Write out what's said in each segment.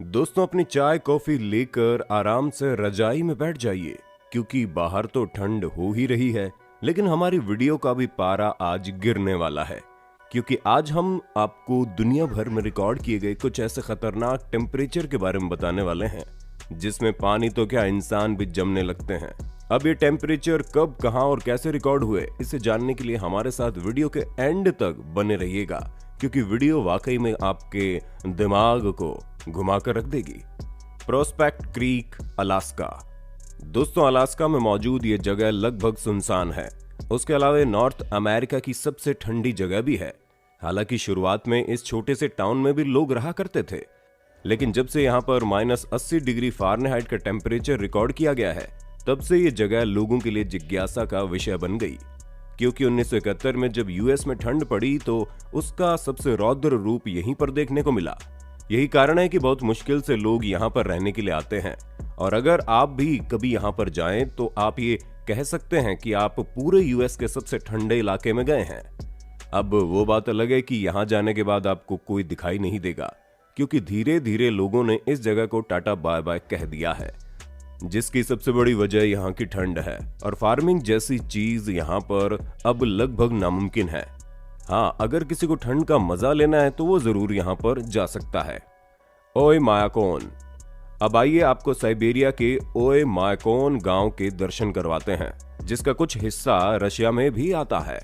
दोस्तों, अपनी चाय कॉफी लेकर आराम से रजाई में बैठ जाइए, क्योंकि बाहर तो ठंड हो ही रही है। लेकिन हमारी वीडियो का भी पारा आज गिरने वाला है, क्योंकि आज हम आपको दुनिया भर में रिकॉर्ड किए गए कुछ ऐसे खतरनाक टेम्परेचर के बारे में बताने वाले हैं जिसमें पानी तो क्या, इंसान भी जमने लगते हैं। अब ये टेम्परेचर कब, कहां और कैसे रिकॉर्ड हुए, इसे जानने के लिए हमारे साथ वीडियो के एंड तक बने रहिएगा, क्योंकि वीडियो वाकई में आपके दिमाग को घुमा कर रख देगी। Prospect creek, Alaska. दोस्तों, अलास्का में मौजूद ये जगह लगभग सुनसान है। उसके अलावा नॉर्थ अमेरिका की सबसे ठंडी जगह भी है। हालांकि शुरुआत में इस छोटे से टाउन में भी लोग रहा करते थे, लेकिन जब से यहाँ पर -80 डिग्री फ़ारेनहाइट का टेम्परेचर रिकॉर्ड किया गया है, तब से ये जगह लोगों के लिए जिज्ञासा का विषय बन गई। क्योंकि 1971 में जब यूएस में ठंड पड़ी तो उसका सबसे रौद्र रूप यहीं पर देखने को मिला। यही कारण है कि बहुत मुश्किल से लोग यहाँ पर रहने के लिए आते हैं। और अगर आप भी कभी यहाँ पर जाएं तो आप ये कह सकते हैं कि आप पूरे यूएस के सबसे ठंडे इलाके में गए हैं। अब वो बात अलग है कि यहाँ जाने के बाद आपको कोई दिखाई नहीं देगा, क्योंकि धीरे धीरे लोगों ने इस जगह को टाटा बाय बाय कह दिया है, जिसकी सबसे बड़ी वजह यहाँ की ठंड है। और फार्मिंग जैसी चीज यहाँ पर अब लगभग नामुमकिन है। हाँ, अगर किसी को ठंड का मजा लेना है तो वो जरूर यहाँ पर जा सकता है। ओयमायाकोन। अब आइए आपको साइबेरिया के ओयमायाकोन गांव के दर्शन करवाते हैं, जिसका कुछ हिस्सा रशिया में भी आता है।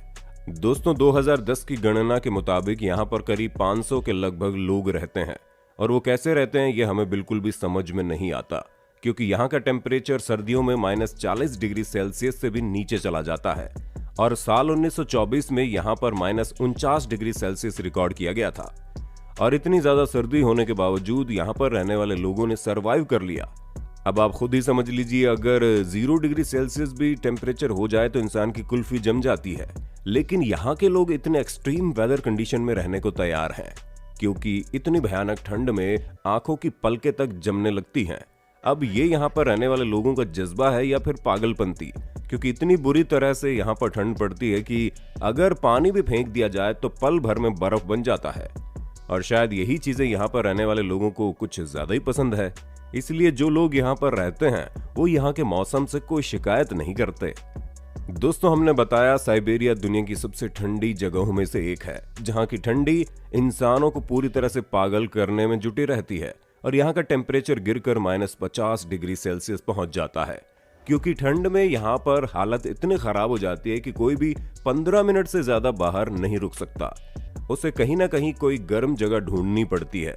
दोस्तों, 2010 की गणना के मुताबिक यहाँ पर करीब 500 के लगभग लोग रहते हैं। और वो कैसे रहते हैं ये हमें बिल्कुल भी समझ में नहीं आता, क्योंकि यहाँ का टेम्परेचर सर्दियों में -40 डिग्री सेल्सियस से भी नीचे चला जाता है। और साल 1924 में यहाँ पर -49 डिग्री सेल्सियस रिकॉर्ड किया गया था। और इतनी ज्यादा सर्दी होने के बावजूद यहाँ पर रहने वाले लोगों ने सरवाइव कर लिया। अब आप खुद ही समझ लीजिए, अगर 0 डिग्री सेल्सियस भी टेम्परेचर हो जाए तो इंसान की कुल्फी जम जाती है। लेकिन यहाँ के लोग इतने एक्सट्रीम वेदर कंडीशन में रहने को तैयार हैं, क्योंकि इतनी भयानक ठंड में आंखों की पलकें तक जमने लगती हैं। अब ये यहाँ पर रहने वाले लोगों का जज्बा है या फिर पागलपंती, क्योंकि इतनी बुरी तरह से यहाँ पर ठंड पड़ती है कि अगर पानी भी फेंक दिया जाए तो पल भर में बर्फ बन जाता है। और शायद यही चीजें यहाँ पर रहने वाले लोगों को कुछ ज्यादा ही पसंद है, इसलिए जो लोग यहाँ पर रहते हैं वो यहाँ के मौसम से कोई शिकायत नहीं करते। दोस्तों, हमने बताया साइबेरिया दुनिया की सबसे ठंडी जगहों में से एक है, जहाँ की ठंडी इंसानों को पूरी तरह से पागल करने में जुटी रहती है। और यहाँ का टेम्परेचर गिरकर -50 डिग्री सेल्सियस पहुंच जाता है, क्योंकि ठंड में यहाँ पर हालत इतनी खराब हो जाती है कि कोई भी 15 मिनट से ज्यादा बाहर नहीं रुक सकता। उसे कहीं ना कहीं कोई गर्म जगह ढूंढनी पड़ती है,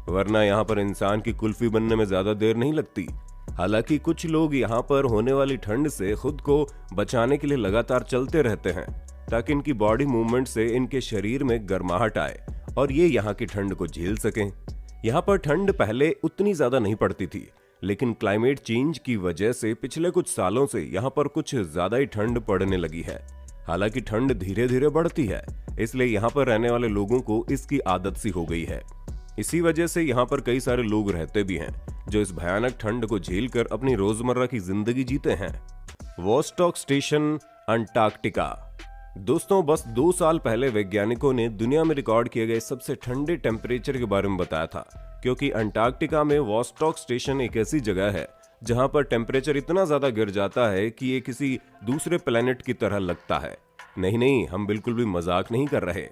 वरना यहाँ पर इंसान की कुल्फी बनने में ज्यादा देर नहीं लगती। हालांकि कुछ लोग यहाँ पर होने वाली ठंड से खुद को बचाने के लिए लगातार चलते रहते हैं, ताकि इनकी बॉडी मूवमेंट से इनके शरीर में गर्माहट आए और ये यहाँ की ठंड को झेल सकें। यहाँ पर ठंड पहले उतनी ज्यादा नहीं पड़ती थी, लेकिन क्लाइमेट चेंज की वजह से पिछले कुछ सालों से यहाँ पर कुछ ज्यादा ही ठंड पड़ने लगी है। हालांकि ठंड धीरे धीरे बढ़ती है, इसलिए यहाँ पर रहने वाले लोगों को इसकी आदत सी हो गई है। इसी वजह से यहाँ पर कई सारे लोग रहते भी हैं जो इस भयानक ठंड को झेलकर अपनी रोजमर्रा की जिंदगी जीते हैं। Vostok station, Antarctica. दोस्तों, बस 2 साल पहले वैज्ञानिकों ने दुनिया में रिकॉर्ड किए गए सबसे ठंडे टेम्परेचर के बारे में बताया था, क्योंकि अंटार्कटिका में वोस्टॉक स्टेशन एक ऐसी जगह है जहां पर टेम्परेचर इतना ज्यादा गिर जाता है कि ये किसी दूसरे प्लेनेट की तरह लगता है। नहीं, हम बिल्कुल भी मजाक नहीं कर रहे।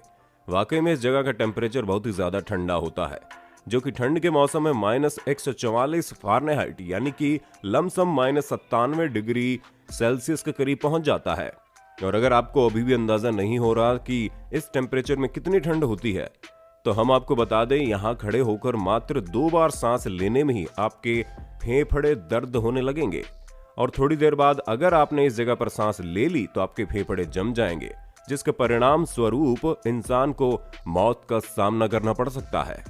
वाकई में इस जगह का टेम्परेचर बहुत ही ज्यादा ठंडा होता है, जो कि ठंड के मौसम में -144 फ़ारेनहाइट यानी कि लमसम -97 डिग्री सेल्सियस के करीब पहुंच जाता है। और अगर आपको अभी भी अंदाजा नहीं हो रहा कि इस टेम्परेचर में कितनी ठंड होती है, तो हम आपको बता दें, यहाँ खड़े होकर मात्र 2 बार सांस लेने में ही आपके फेफड़े दर्द होने लगेंगे। और थोड़ी देर बाद अगर आपने इस जगह पर सांस ले ली तो आपके फेफड़े जम जाएंगे, जिसके परिणाम स्वरूप इंसान को मौत का सामना करना पड़ सकता है।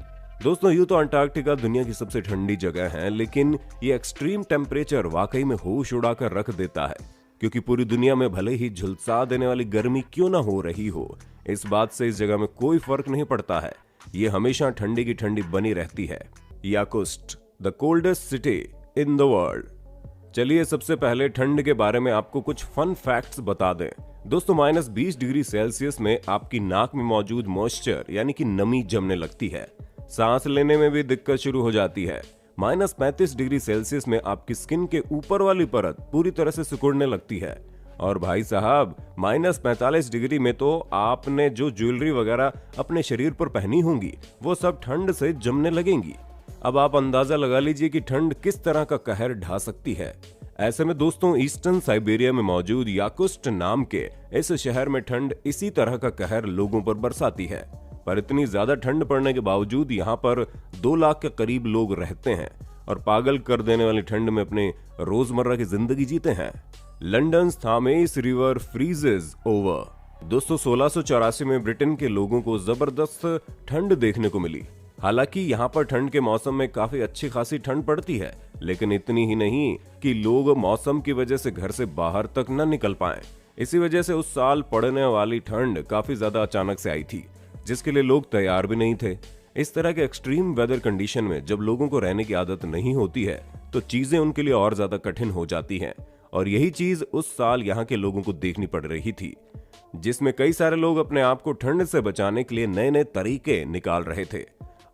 दोस्तों, यूं तो अंटार्कटिका दुनिया की सबसे ठंडी जगह है, लेकिन ये एक्सट्रीम टेम्परेचर वाकई में होश उड़ाकर रख देता है, क्योंकि पूरी दुनिया में भले ही झुलसा देने वाली गर्मी क्यों ना हो रही हो, इस बात से इस जगह में कोई फर्क नहीं पड़ता है। ये हमेशा ठंडी की ठंडी बनी रहती है। Yakutsk, the coldest city in the world. चलिए सबसे पहले ठंड के बारे में आपको कुछ फन फैक्ट्स बता दें। दोस्तों, -20 डिग्री सेल्सियस में आपकी नाक में मौजूद मॉइस्चर यानी कि नमी जमने लगती है, सांस लेने में भी दिक्कत शुरू हो जाती है। -35 डिग्री सेल्सियस में आपकी स्किन के ऊपर वाली परत पूरी तरह से सिकुड़ने लगती है। और भाई साहब, -45 डिग्री में तो आपने जो ज्वेलरी वगैरह अपने शरीर पर पहनी होंगी वो सब ठंड से जमने लगेंगी। अब आप अंदाजा लगा लीजिए कि ठंड किस तरह का कहर ढा सकती है। ऐसे में दोस्तों, ईस्टर्न साइबेरिया में मौजूद याकुत्स्क नाम के इस शहर में ठंड इसी तरह का कहर लोगों पर बरसाती है। पर इतनी ज्यादा ठंड पड़ने के बावजूद यहाँ पर 2 लाख के करीब लोग रहते हैं और पागल कर देने वाली ठंड में अपने रोजमर्रा की जिंदगी जीते हैं। London Thames river freezes over. दोस्तों, 1684 में ब्रिटेन के लोगों को जबरदस्त ठंड देखने को मिली। हालांकि यहाँ पर ठंड के मौसम में काफी अच्छी खासी ठंड पड़ती है, लेकिन इतनी ही नहीं कि लोग मौसम की वजह से घर से बाहर तक न निकल पाएं। इसी वजह से उस साल पड़ने वाली ठंड काफी ज्यादा अचानक से आई थी, जिसके लिए लोग तैयार भी नहीं थे। इस तरह के एक्सट्रीम वेदर कंडीशन में जब लोगों को रहने की आदत नहीं होती है तो चीजें उनके लिए और ज्यादा कठिन हो जाती हैं। और यही चीज उस साल यहाँ के लोगों को देखनी पड़ रही थी, जिसमें कई सारे लोग अपने आप को ठंड से बचाने के लिए नए नए तरीके निकाल रहे थे।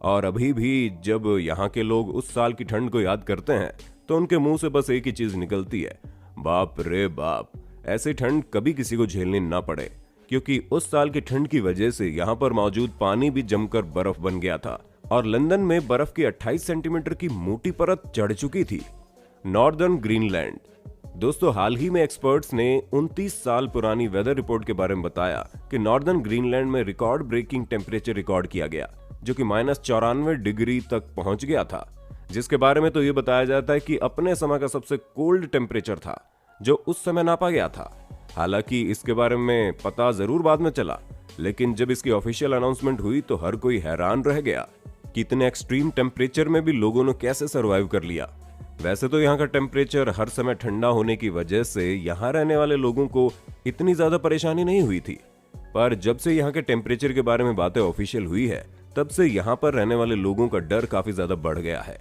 और अभी भी जब यहाँ के लोग उस साल की ठंड को याद करते हैं तो उनके मुंह से बस एक ही चीज निकलती है, बाप रे बाप, ऐसी ठंड कभी किसी को झेलनी ना पड़े। क्योंकि उस साल की ठंड की वजह से यहाँ पर मौजूद पानी भी जमकर बर्फ बन गया था और लंदन में बर्फ की 28 सेंटीमीटर की मोटी परत चढ़ चुकी थी। Northern Greenland. दोस्तों, हाल ही में एक्सपर्ट्स ने 29 साल पुरानी वेदर रिपोर्ट के बारे में बताया कि नॉर्दर्न ग्रीनलैंड में रिकॉर्ड ब्रेकिंग टेम्परेचर रिकॉर्ड किया गया, जो कि -94 डिग्री तक पहुंच गया था, जिसके बारे में तो ये बताया जाता है कि अपने समय का सबसे कोल्ड टेम्परेचर था जो उस समय नापा गया था। हालांकि इसके बारे में पता जरूर बाद में चला, लेकिन जब इसकी ऑफिशियल अनाउंसमेंट हुई तो हर कोई हैरान रह गया कि इतने एक्सट्रीम टेम्परेचर में भी लोगों ने कैसे सरवाइव कर लिया। वैसे तो यहाँ का टेम्परेचर हर समय ठंडा होने की वजह से यहाँ रहने वाले लोगों को इतनी ज्यादा परेशानी नहीं हुई थी, पर जब से यहाँ के टेम्परेचर के बारे में बातें ऑफिशियल हुई है तब से यहाँ पर रहने वाले लोगों का डर काफी ज्यादा बढ़ गया है,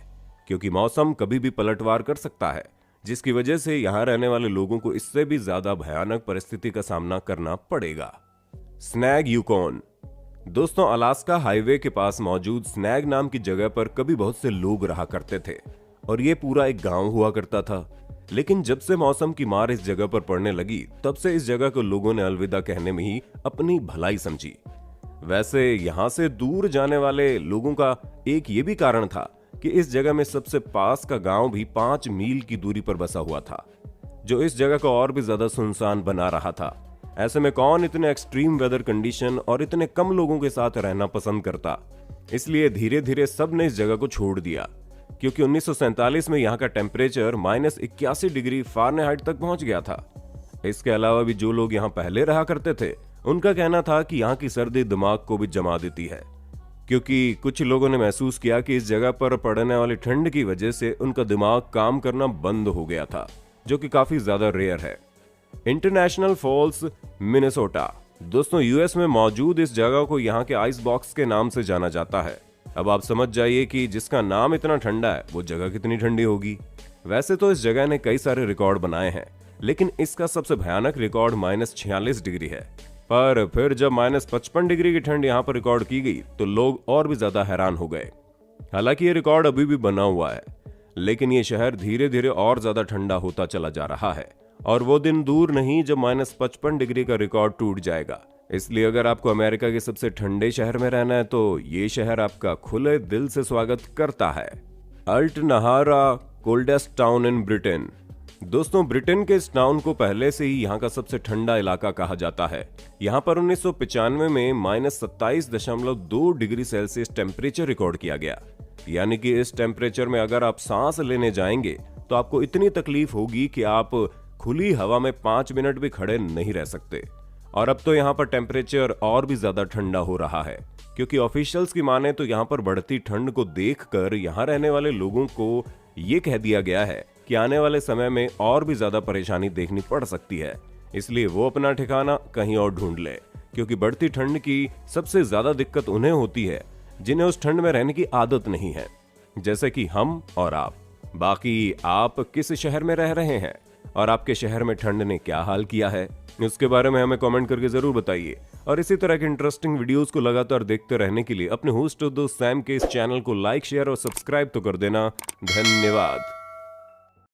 क्योंकि मौसम कभी भी पलटवार कर सकता है, जिसकी वजह से यहाँ रहने वाले लोगों को इससे भी ज्यादा भयानक परिस्थिति का सामना करना पड़ेगा। Snag Yukon. दोस्तों, अलास्का हाईवे के पास मौजूद स्नैग नाम की जगह पर कभी बहुत से लोग रहा करते थे और ये पूरा एक गांव हुआ करता था। लेकिन जब से मौसम की मार इस जगह पर पड़ने लगी तब से इस जगह को लोगों ने अलविदा कहने में ही अपनी भलाई समझी। वैसे यहाँ से दूर जाने वाले लोगों का एक ये भी कारण था कि इस जगह में सबसे पास का गांव भी 5 मील की दूरी पर बसा हुआ था, जो इस जगह को और भी ज्यादा सुनसान बना रहा था। ऐसे में कौन इतने एक्सट्रीम वेदर कंडीशन और इतने कम लोगों के साथ रहना पसंद करता। इसलिए धीरे धीरे सब ने इस जगह को छोड़ दिया, क्योंकि 1947 में यहाँ का टेम्परेचर -81 डिग्री फ़ारेनहाइट तक पहुंच गया था। इसके अलावा भी जो लोग यहाँ पहले रहा करते थे उनका कहना था कि यहाँ की सर्दी दिमाग को भी जमा देती है, क्योंकि कुछ लोगों ने महसूस किया कि इस जगह पर पड़ने वाली ठंड की वजह से उनका दिमाग काम करना बंद हो गया था, जो कि काफी ज्यादा रेयर है। International Falls, Minnesota. दोस्तों, यूएस में मौजूद इस जगह को यहाँ के आइस बॉक्स के नाम से जाना जाता है। अब आप समझ जाइए कि जिसका नाम इतना ठंडा है वो जगह कितनी ठंडी होगी। वैसे तो इस जगह ने कई सारे रिकॉर्ड बनाए हैं, लेकिन इसका सबसे भयानक रिकॉर्ड -46 डिग्री है। पर फिर जब -55 डिग्री की ठंड यहाँ पर रिकॉर्ड की गई तो लोग और भी ज्यादा हैरान हो गए। हालांकि ये रिकॉर्ड अभी भी बना हुआ है, लेकिन ये शहर धीरे धीरे और ज्यादा ठंडा होता चला जा रहा है और वो दिन दूर नहीं जब -55 डिग्री का रिकॉर्ड टूट जाएगा। इसलिए अगर आपको अमेरिका के सबसे ठंडे शहर में रहना है तो ये शहर आपका खुले दिल से स्वागत करता है। अल्टनहारा, कोल्डेस्ट टाउन इन ब्रिटेन। दोस्तों, ब्रिटेन के इस टाउन को पहले से ही यहाँ का सबसे ठंडा इलाका कहा जाता है। यहाँ पर 1995 में -27.2 डिग्री सेल्सियस टेम्परेचर रिकॉर्ड किया गया। यानी कि इस टेम्परेचर में अगर आप सांस लेने जाएंगे तो आपको इतनी तकलीफ होगी कि आप खुली हवा में 5 मिनट भी खड़े नहीं रह सकते। और अब तो यहाँ पर टेम्परेचर और भी ज्यादा ठंडा हो रहा है, क्योंकि ऑफिशियल्स की माने तो यहाँ पर बढ़ती ठंड को देखकर यहाँ रहने वाले लोगों को ये कह दिया गया है कि आने वाले समय में और भी ज्यादा परेशानी देखनी पड़ सकती है। इसलिए वो अपना ठिकाना कहीं और ढूंढ ले, क्योंकि बढ़ती ठंड की सबसे ज्यादा दिक्कत उन्हें होती है जिन्हें उस ठंड में रहने की आदत नहीं है, जैसे कि हम और आप। बाकी आप किस शहर में रह रहे हैं और आपके शहर में ठंड ने क्या हाल किया है, उसके बारे में हमें कमेंट करके जरूर बताइए। और इसी तरह के इंटरेस्टिंग वीडियोस को लगातार देखते रहने के लिए अपने होस्ट और दोस्त सैम के इस चैनल को लाइक, शेयर और सब्सक्राइब तो कर देना। धन्यवाद।